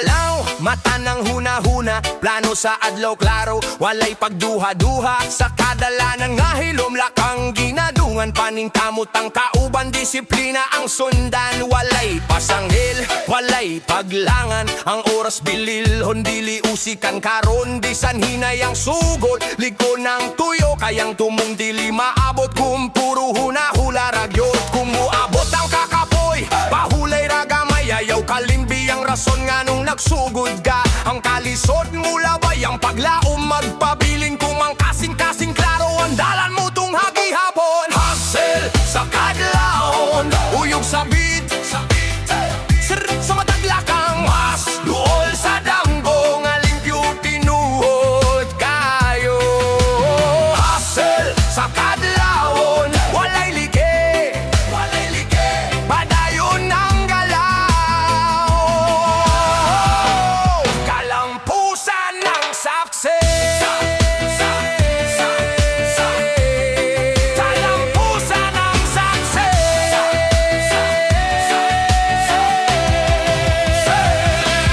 Adlaw, mata ng huna-huna, plano sa adlaw klaro, walay pagduha-duha, sa kadalanan nga hilom lakang ginadungan, paningkamot ang kauban, disiplina ang sundan, walay pasanghil, walay paglangan, ang oras bilil, hondili usikan karon, di sanhinay ang sugod, liko ng tuyo, kayang tumong dili maabot, kung puro huna-hula ragyot, kung muabot ang kakapoy, pahulay ragamay, ayaw kalimbi ang rason nga nung nagsugod ka, ang kalisod mula bay ang paglaom, magpabiling kung ang kasing-kasing klaro, andalan mo tung hagi-hapon, hustle sa kadlaon, uyog sa beat, sa mataglakang mas duol sa damgo, nga limpyo tinuod kayo, hustle sa kadlaon, walay like, padayon ng galaw, kalampusan ng success, kalampusan ng success,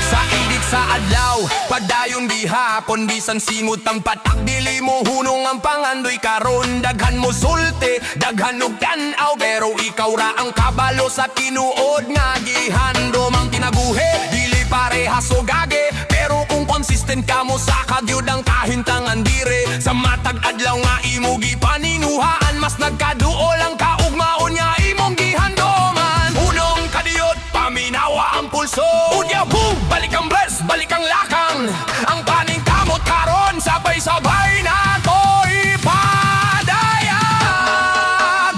sa idik sa adlaw, padayon bihapon, bisan singot ang patak, dili mo hunong ang pangandoy karon, daghan mo sulti, daghan og tan-aw, pero ikaw ra ang kabalo sa tinuod nga gihandom, ang tinaguhi, dili parehas o gage, pero kung consistent ka mo sa kadyod ang kahintangan dire, sa matag adlaw nga imo gipaninguhaan, mas nagkaduol ang kaugmaon nga imong gihandoman, unong kadiyot, paminawa ang pulso, udyaw boom, balik ang bless, balik ang lakang, ang paning kamot karon, sabay-sabay na to ipadayag,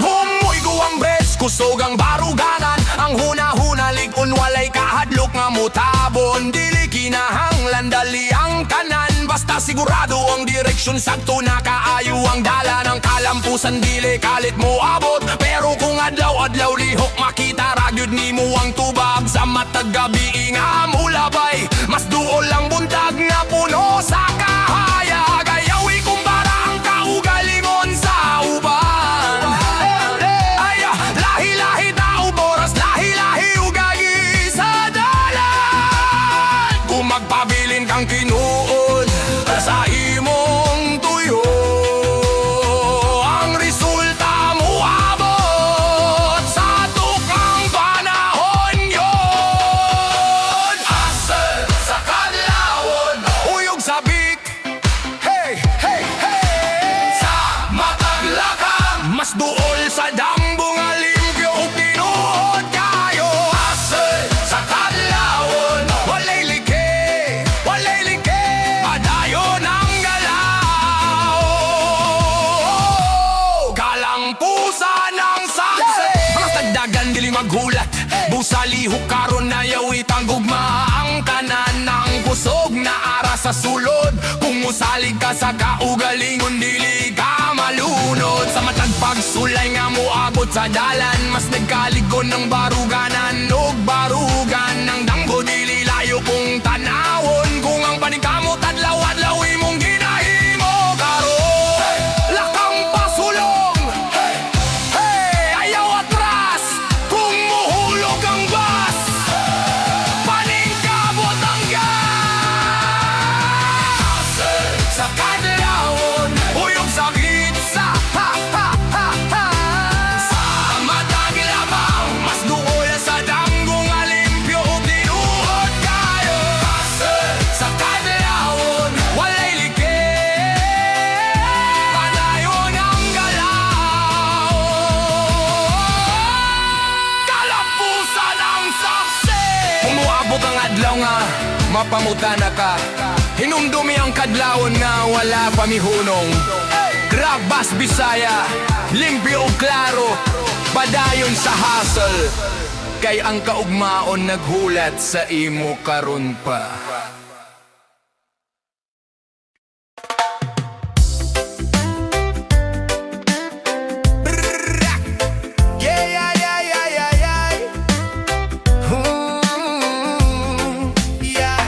humuy guwang bes, kusog ang baruganan, ang huna-huna ligon, walay kahadlok nga mutabon, dili kinahanglan dali ang kanan, basta sigurado ang direksyon, sakto na kaayo ang dala ng kalampusan, dili kalit mo abot, pero kung adlaw-adlaw lihok makita ragyod nimo ang tubag, sa matag gabi nga mulabay, mas duol ang buntag nga puno sa kahayag, ayaw ikumpara ang kaugalingon sa uban, lahi-lahi tao boras, lahi-lahi ugagi sa dalan, kung magpabilin kang tinuod sa imong tuyo, ang resulta mo abot sa tukang panahon yon, asal sa kadlawon, uyog sa bik, hey, hey, hey, sa mataglakang, mas duol sa dambo nga limpyo ug tinuod kayo, asal sa kadlawon, walay like, padayon ang galaw, kalampusan ng success, mga tagdagan dili maghulat, busa lihok karon na yawit ang gugma, ang tanan ng kusog na ara sa sulod, kung musalig ka sa kaugalingon dili ka malunod, sa matag pagsulay nga moabot sa dalan, mas nagkaligon ng baruganan og barugan ng damgo, dili layo kung tanawon, kung ang paningkamot adlaw-adlaw imong ginahimo karon, lakang pasulong, hey, ayaw atras, kung muhulog ang bus, paningkamot ang gas, sa kadlawon, uyog sa gitsa, ha, ha, ha, ha, sa matag labang, mas duol sa damgo nga limpyo ug tinuod kayo, sa kadlawon, walay like, padayon ang galaw, kalampusan ang success, kung muabot ang adlaw nga mapamutana ka, hinumdumi ang kadlawon nga wala pamihunong, Grabas Bisaya, limpyo ug klaro, padayon sa hustle, kay ang kaugmaon naghulat sa imo karon pa. Yeah, yeah, yeah, yeah, yeah, yeah. Yeah.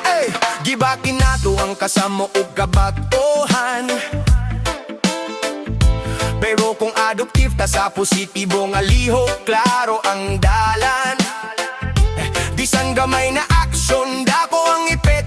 Ay, gibakin nato ang kasamo ug kabatohan, pero kung adoptive ta sa positibo nga lihok, klaro ang dalan, bisan gamay na aksyon dako ipe